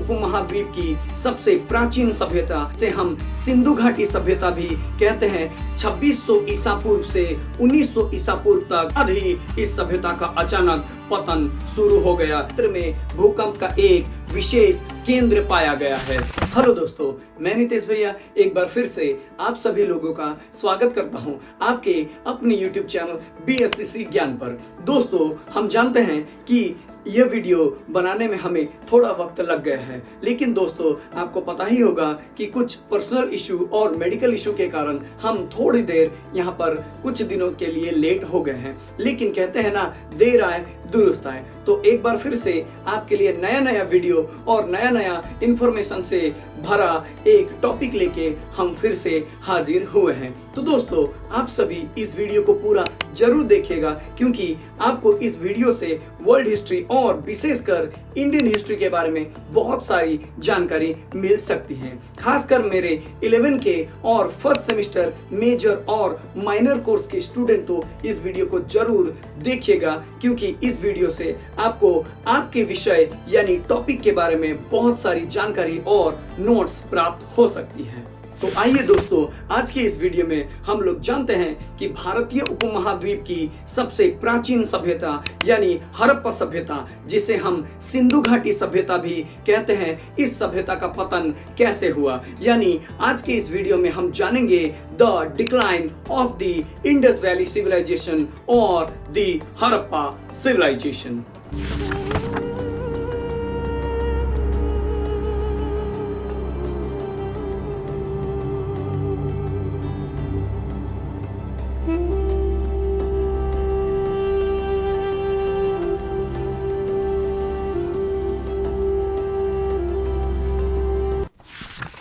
उपमहाद्वीप की सबसे प्राचीन सभ्यता से हम सिंधु घाटी सभ्यता भी कहते हैं 2600 ईसा पूर्व से 1900 ईसा पूर्व तक ही इस सभ्यता का अचानक पतन शुरू हो गया। क्षेत्र में भूकंप का एक विशेष केंद्र पाया गया है। हेलो दोस्तों, मैं नितेश भैया एक बार फिर से आप सभी लोगों का स्वागत करता हूं आपके अपने YouTube चैनल BSCC ज्ञान पर। दोस्तों, हम जानते हैं कि यह वीडियो बनाने में हमें थोड़ा वक्त लग गया है, लेकिन दोस्तों आपको पता ही होगा कि कुछ पर्सनल इशू और मेडिकल इशू के कारण हम थोड़ी देर यहाँ पर कुछ दिनों के लिए लेट हो गए हैं। लेकिन कहते हैं ना, देर आए दुरुस्त आए। तो एक बार फिर से आपके लिए नया नया वीडियो और नया नया इंफॉर्मेशन से भरा एक टॉपिक लेके हम फिर से हाजिर हुए हैं। तो दोस्तों, आप सभी इस वीडियो को पूरा जरूर देखिएगा, क्योंकि आपको इस वीडियो से वर्ल्ड हिस्ट्री और विशेषकर इंडियन हिस्ट्री के बारे में बहुत सारी जानकारी मिल सकती है। खासकर मेरे 11 के और फर्स्ट सेमेस्टर मेजर और माइनर कोर्स के स्टूडेंट तो इस वीडियो को जरूर देखिएगा, क्योंकि इस वीडियो से आपको आपके विषय यानी टॉपिक के बारे में बहुत सारी जानकारी और नोट्स प्राप्त हो सकती है। तो आइए दोस्तों, आज के इस वीडियो में हम लोग जानते हैं कि भारतीय उपमहाद्वीप की सबसे प्राचीन सभ्यता यानी हड़प्पा सभ्यता, जिसे हम सिंधु घाटी सभ्यता भी कहते हैं, इस सभ्यता का पतन कैसे हुआ। यानी आज के इस वीडियो में हम जानेंगे the decline of the Indus valley civilization और द हड़प्पा सिविलाइजेशन।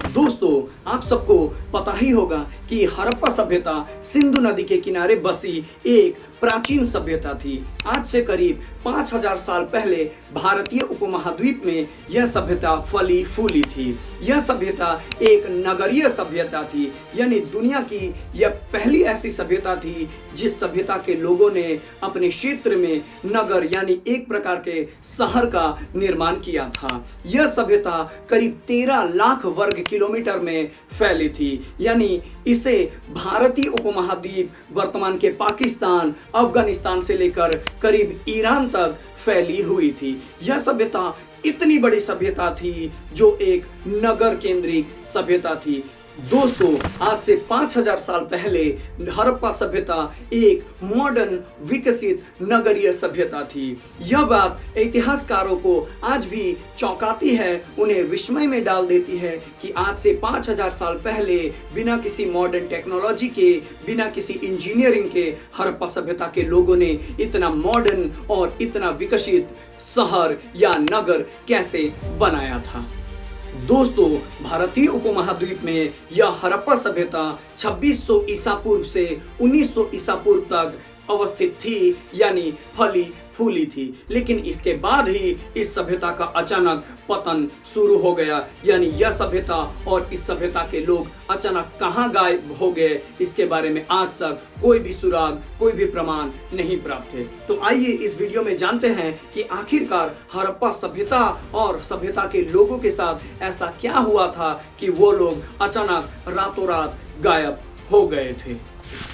दोस्तों, आप सबको पता ही होगा कि हड़प्पा सभ्यता सिंधु नदी के किनारे बसी एक प्राचीन सभ्यता थी। आज से करीब 5000 साल पहले भारतीय उपमहाद्वीप में यह सभ्यता फली फूली थी। यह सभ्यता एक नगरीय सभ्यता थी, यानी दुनिया की यह पहली ऐसी सभ्यता थी जिस सभ्यता के लोगों ने अपने क्षेत्र में नगर यानी एक प्रकार के शहर का निर्माण किया था। यह सभ्यता करीब 13 लाख वर्ग किलोमीटर में फैली थी, यानी इसे भारतीय उपमहाद्वीप वर्तमान के पाकिस्तान, अफगानिस्तान से लेकर करीब ईरान तक फैली हुई थी। यह सभ्यता इतनी बड़ी सभ्यता थी जो एक नगर केंद्रित सभ्यता थी। दोस्तों, आज से 5000 साल पहले हड़प्पा सभ्यता एक मॉडर्न विकसित नगरीय सभ्यता थी। यह बात इतिहासकारों को आज भी चौंकाती है, उन्हें विस्मय में डाल देती है कि आज से 5000 साल पहले बिना किसी मॉडर्न टेक्नोलॉजी के, बिना किसी इंजीनियरिंग के हड़प्पा सभ्यता के लोगों ने इतना मॉडर्न और इतना विकसित शहर या नगर कैसे बनाया था। दोस्तों, भारतीय उपमहाद्वीप में यह हड़प्पा सभ्यता 2600 ईसा पूर्व से 1900 ईसा पूर्व तक अवस्थित थी, यानी फली फूली थी। लेकिन इसके बाद ही इस सभ्यता का अचानक पतन शुरू हो गया, यानी यह सभ्यता और इस सभ्यता के लोग अचानक कहां गायब हो गए, इसके बारे में आज तक कोई भी सुराग, कोई भी प्रमाण नहीं प्राप्त है। तो आइए इस वीडियो में जानते हैं कि आखिरकार हड़प्पा सभ्यता और सभ्यता के लोगों के साथ ऐसा क्या हुआ था कि वो लोग अचानक रातों रात गायब हो गए थे।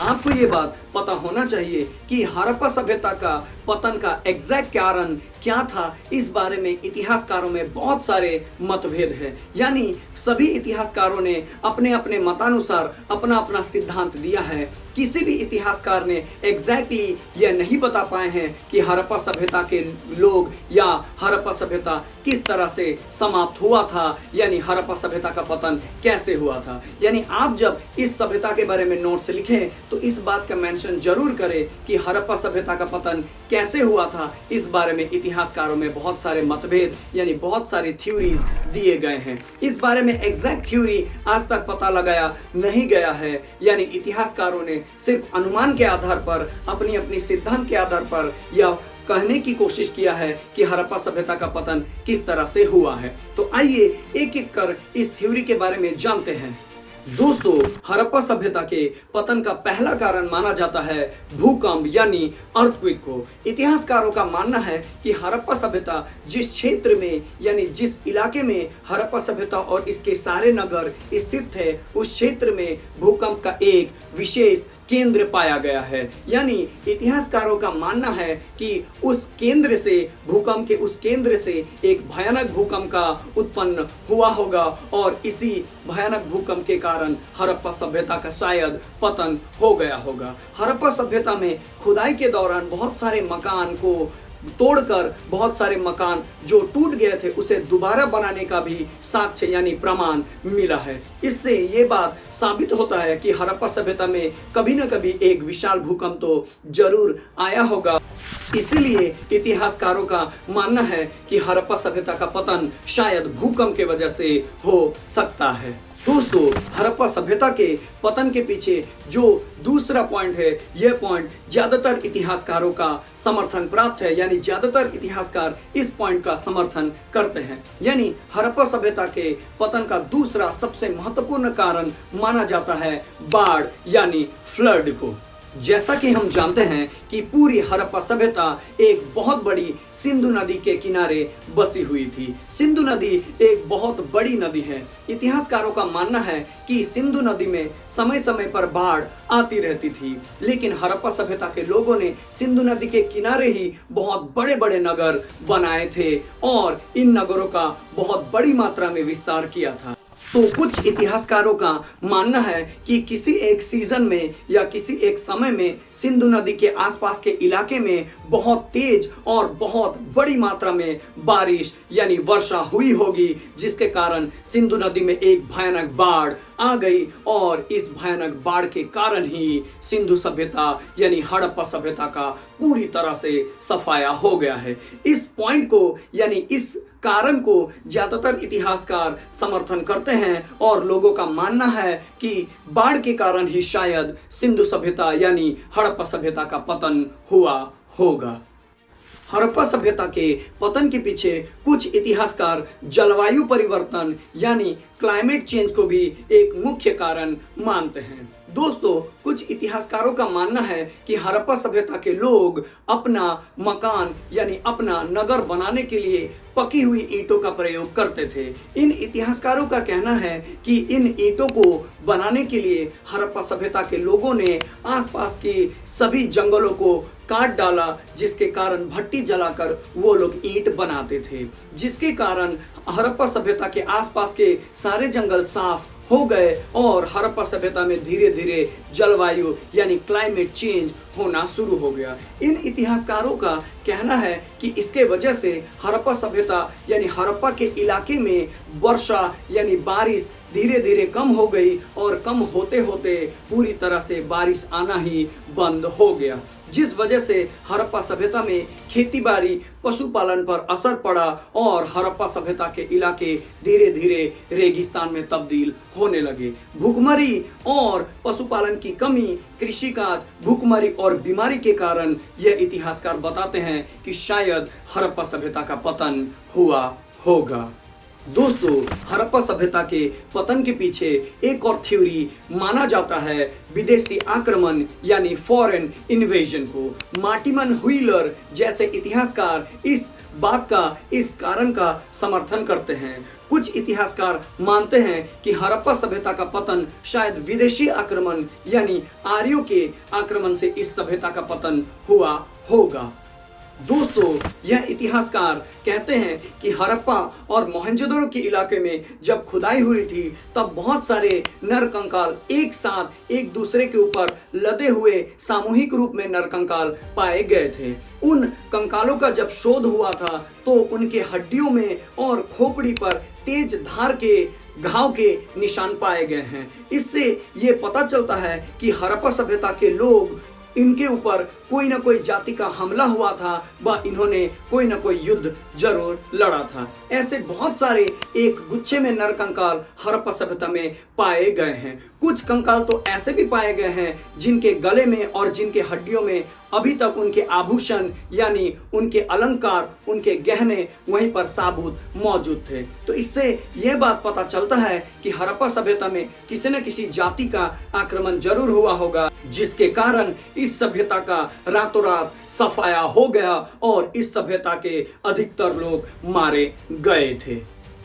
आपको ये बात पता होना चाहिए कि हड़प्पा सभ्यता का पतन का एग्जैक्ट कारण क्या था। इस बारे में इतिहासकारों में बहुत सारे मतभेद हैं, यानी सभी इतिहासकारों ने अपने अपने मतानुसार अपना अपना सिद्धांत दिया है। किसी भी इतिहासकार ने एग्जैक्टली यह नहीं बता पाए हैं कि हड़प्पा सभ्यता के लोग या हड़प्पा सभ्यता किस तरह से समाप्त हुआ था, यानी हड़प्पा सभ्यता का पतन कैसे हुआ था। यानी आप जब इस सभ्यता के बारे में नोट्स लिखें तो इस बात का मेंशन जरूर करें कि हड़प्पा सभ्यता का पतन कैसे हुआ था। इस बारे में इतिहासकारों में बहुत सारे मतभेद यानी बहुत सारी थ्योरीज दिए गए हैं। इस बारे में एग्जैक्ट थ्योरी आज तक पता लगाया नहीं गया है, यानी इतिहासकारों ने सिर्फ अनुमान के आधार पर, अपनी अपनी सिद्धांत के आधार पर यह कहने की कोशिश किया है कि हड़प्पा सभ्यता का पतन किस तरह से हुआ है। तो आइए एक एक कर इस थ्योरी के बारे में जानते हैं। दोस्तों, हड़प्पा सभ्यता के पतन का पहला कारण माना जाता है भूकंप यानी अर्थक्वेक को। इतिहासकारों का मानना है कि हड़प्पा सभ्यता जिस क्षेत्र में यानी जिस इलाके में हड़प्पा सभ्यता और इसके सारे नगर स्थित थे, उस क्षेत्र में भूकंप का एक विशेष केंद्र पाया गया है। यानी इतिहासकारों का मानना है कि उस केंद्र से, भूकंप के उस केंद्र से एक भयानक भूकंप का उत्पन्न हुआ होगा और इसी भयानक भूकंप के कारण हड़प्पा सभ्यता का शायद पतन हो गया होगा। हड़प्पा सभ्यता में खुदाई के दौरान बहुत सारे मकान को तोड़कर बहुत सारे मकान जो टूट गए थे उसे दोबारा बनाने का भी साक्ष्य यानी प्रमाण मिला है। इससे ये बात साबित होता है कि हड़प्पा सभ्यता में कभी न कभी एक विशाल भूकंप तो जरूर आया होगा। इसीलिए इतिहासकारों का मानना है कि हड़प्पा सभ्यता का पतन शायद भूकंप के वजह से हो सकता है। दोस्तों, हड़प्पा सभ्यता के पतन के पीछे जो दूसरा पॉइंट है, यह पॉइंट ज्यादातर इतिहासकारों का समर्थन प्राप्त है। यानी ज्यादातर इतिहासकार इस पॉइंट का समर्थन करते हैं। यानी हड़प्पा सभ्यता के पतन का दूसरा सबसे महत्वपूर्ण कारण माना जाता है बाढ़ यानी फ्लड को। जैसा कि हम जानते हैं कि पूरी हड़प्पा सभ्यता एक बहुत बड़ी सिंधु नदी के किनारे बसी हुई थी। सिंधु नदी एक बहुत बड़ी नदी है। इतिहासकारों का मानना है कि सिंधु नदी में समय समय पर बाढ़ आती रहती थी, लेकिन हड़प्पा सभ्यता के लोगों ने सिंधु नदी के किनारे ही बहुत बड़े बड़े नगर बनाए थे और इन नगरों का बहुत बड़ी मात्रा में विस्तार किया था। तो कुछ इतिहासकारों का मानना है कि किसी एक सीजन में या किसी एक समय में सिंधु नदी के आसपास के इलाके में बहुत तेज और बहुत बड़ी मात्रा में बारिश यानी वर्षा हुई होगी, जिसके कारण सिंधु नदी में एक भयानक बाढ़ आ गई और इस भयानक बाढ़ के कारण ही सिंधु सभ्यता यानी हड़प्पा सभ्यता का पूरी तरह से सफाया हो गया है। इस पॉइंट को यानी इस कारण को ज्यादातर इतिहासकार समर्थन करते हैं और लोगों का मानना है कि बाढ़ के कारण ही शायद सिंधु सभ्यता यानी हड़प्पा सभ्यता का पतन हुआ होगा। हड़प्पा सभ्यता के पतन के पीछे कुछ इतिहासकार जलवायु परिवर्तन यानी क्लाइमेट चेंज को भी एक मुख्य कारण मानते हैं। दोस्तों, कुछ इतिहासकारों का मानना है कि हड़प्पा सभ्यता के लोग अपना मकान यानी अपना नगर बनाने के लिए पकी हुई ईंटों का प्रयोग करते थे। इन इतिहासकारों का कहना है कि इन ईंटों को बनाने के लिए हड़प्पा सभ्यता के लोगों ने आसपास के सभी जंगलों को काट डाला, जिसके कारण भट्टी जलाकर वो लोग ईंट बनाते थे, जिसके कारण हड़प्पा सभ्यता के आसपास के सारे जंगल साफ हो गए और हड़प्पा सभ्यता में धीरे धीरे जलवायु यानी क्लाइमेट चेंज होना शुरू हो गया। इन इतिहासकारों का कहना है कि इसके वजह से हड़प्पा सभ्यता यानी हड़प्पा के इलाके में वर्षा यानी बारिश धीरे धीरे कम हो गई और कम होते होते पूरी तरह से बारिश आना ही बंद हो गया, जिस वजह से हड़प्पा सभ्यता में खेतीबाड़ी पशुपालन पर असर पड़ा और हड़प्पा सभ्यता के इलाके धीरे धीरे रेगिस्तान में तब्दील होने लगे। भूखमरी और पशुपालन की कमी, कृषि काज, भूखमरी और बीमारी के कारण यह इतिहासकार बताते हैं कि शायद हड़प्पा सभ्यता का पतन हुआ होगा। दोस्तों, हड़प्पा सभ्यता के पतन के पीछे एक और थ्योरी माना जाता है विदेशी आक्रमण यानी फॉरेन इन्वेजन को। मार्टिमन व्हीलर जैसे इतिहासकार इस बात का, इस कारण का समर्थन करते हैं। कुछ इतिहासकार मानते हैं कि हड़प्पा सभ्यता का पतन शायद विदेशी आक्रमण यानी आर्यों के आक्रमण से इस सभ्यता का पतन हुआ होगा। दोस्तों, यह इतिहासकार कहते हैं कि हड़प्पा और मोहनजोदड़ो के इलाके में जब खुदाई हुई थी तब बहुत सारे नरकंकाल एक साथ एक दूसरे के ऊपर लदे हुए सामूहिक रूप में नरकंकाल पाए गए थे। उन कंकालों का जब शोध हुआ था तो उनके हड्डियों में और खोपड़ी पर तेज धार के घाव के निशान पाए गए हैं। इससे ये पता चलता है कि हड़प्पा सभ्यता के लोग, इनके ऊपर कोई ना कोई जाति का हमला हुआ था व इन्होंने कोई ना कोई युद्ध जरूर लड़ा था। ऐसे बहुत सारे एक गुच्छे में नरकंकाल हड़प्पा सभ्यता में पाए गए हैं। कुछ कंकाल तो ऐसे भी पाए गए हैं जिनके गले में और जिनके हड्डियों में अभी तक उनके आभूषण यानी उनके अलंकार, उनके गहने वहीं पर साबुत मौजूद थे। तो इससे यह बात पता चलता है कि हड़प्पा सभ्यता में किसी न किसी जाति का आक्रमण जरूर हुआ होगा, जिसके कारण इस सभ्यता का रातों रात सफाया हो गया और इस सभ्यता के अधिकतर लोग मारे गए थे।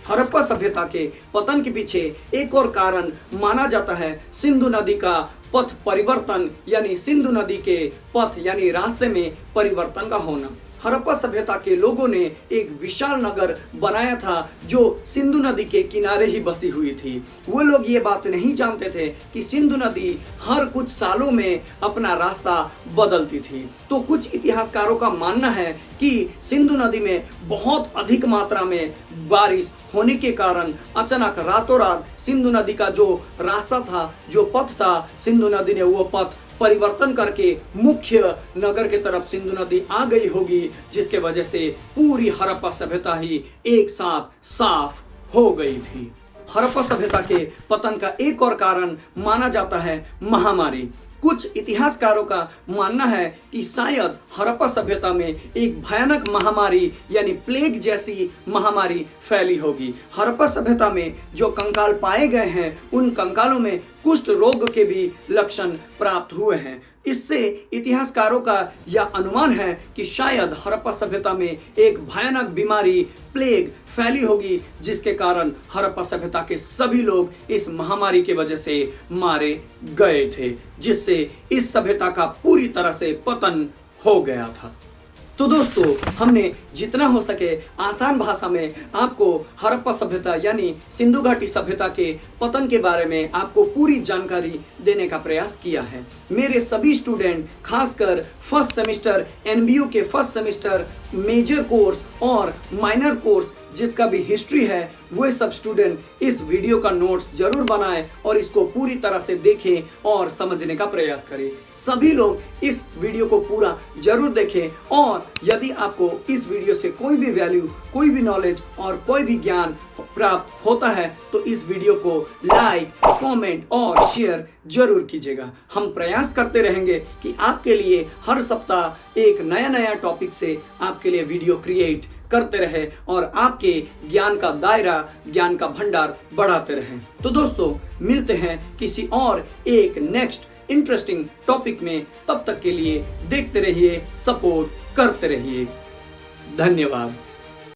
हड़प्पा सभ्यता के पतन के पीछे एक और कारण माना जाता है सिंधु नदी का पथ परिवर्तन, यानी सिंधु नदी के पथ यानी रास्ते में परिवर्तन का होना। हड़प्पा सभ्यता के लोगों ने एक विशाल नगर बनाया था जो सिंधु नदी के किनारे ही बसी हुई थी। वो लोग ये बात नहीं जानते थे कि सिंधु नदी हर कुछ सालों में अपना रास्ता बदलती थी। तो कुछ इतिहासकारों का मानना है कि सिंधु नदी में बहुत अधिक मात्रा में बारिश होने के कारण अचानक रातों रात सिंधु नदी का जो रास्ता था, जो पथ था, सिंधु नदी ने वो पथ परिवर्तन करके मुख्य नगर के तरफ सिंधु नदी आ गई होगी, जिसके वजह से पूरी हड़प्पा सभ्यता ही एक साथ साफ हो गई थी। हड़प्पा सभ्यता के पतन का एक और कारण माना जाता है महामारी। कुछ इतिहासकारों का मानना है कि शायद हड़प्पा सभ्यता में एक भयानक महामारी यानी प्लेग जैसी महामारी फैली होगी। हड़प्पा सभ्यता में जो कंकाल पाए गए हैं उन कंकालों में कुष्ठ रोग के भी लक्षण प्राप्त हुए हैं। इससे इतिहासकारों का यह अनुमान है कि शायद हड़प्पा सभ्यता में एक भयानक बीमारी प्लेग फैली होगी, जिसके कारण हड़प्पा सभ्यता के सभी लोग इस महामारी की वजह से मारे गए थे, जिससे इस सभ्यता का पूरी तरह से पतन हो गया था। तो दोस्तों, हमने जितना हो सके आसान भाषा में आपको हड़प्पा सभ्यता यानी सिंधु घाटी सभ्यता के पतन के बारे में आपको पूरी जानकारी देने का प्रयास किया है। मेरे सभी स्टूडेंट, खासकर फर्स्ट सेमेस्टर एनबीयू के फर्स्ट सेमेस्टर मेजर कोर्स और माइनर कोर्स जिसका भी हिस्ट्री है, वो सब स्टूडेंट इस वीडियो का नोट्स जरूर बनाएं और इसको पूरी तरह से देखें और समझने का प्रयास करें। सभी लोग इस वीडियो को पूरा जरूर देखें और यदि आपको इस वीडियो से कोई भी वैल्यू, कोई भी नॉलेज और कोई भी ज्ञान प्राप्त होता है तो इस वीडियो को लाइक, कमेंट और शेयर जरूर कीजिएगा। हम प्रयास करते रहेंगे कि आपके लिए हर सप्ताह एक नया नया टॉपिक से आपके लिए वीडियो क्रिएट करते रहे और आपके ज्ञान का दायरा, ज्ञान का भंडार बढ़ाते रहे। तो दोस्तों, मिलते हैं किसी और एक नेक्स्ट इंटरेस्टिंग टॉपिक में। तब तक के लिए देखते रहिए, सपोर्ट करते रहिए। धन्यवाद।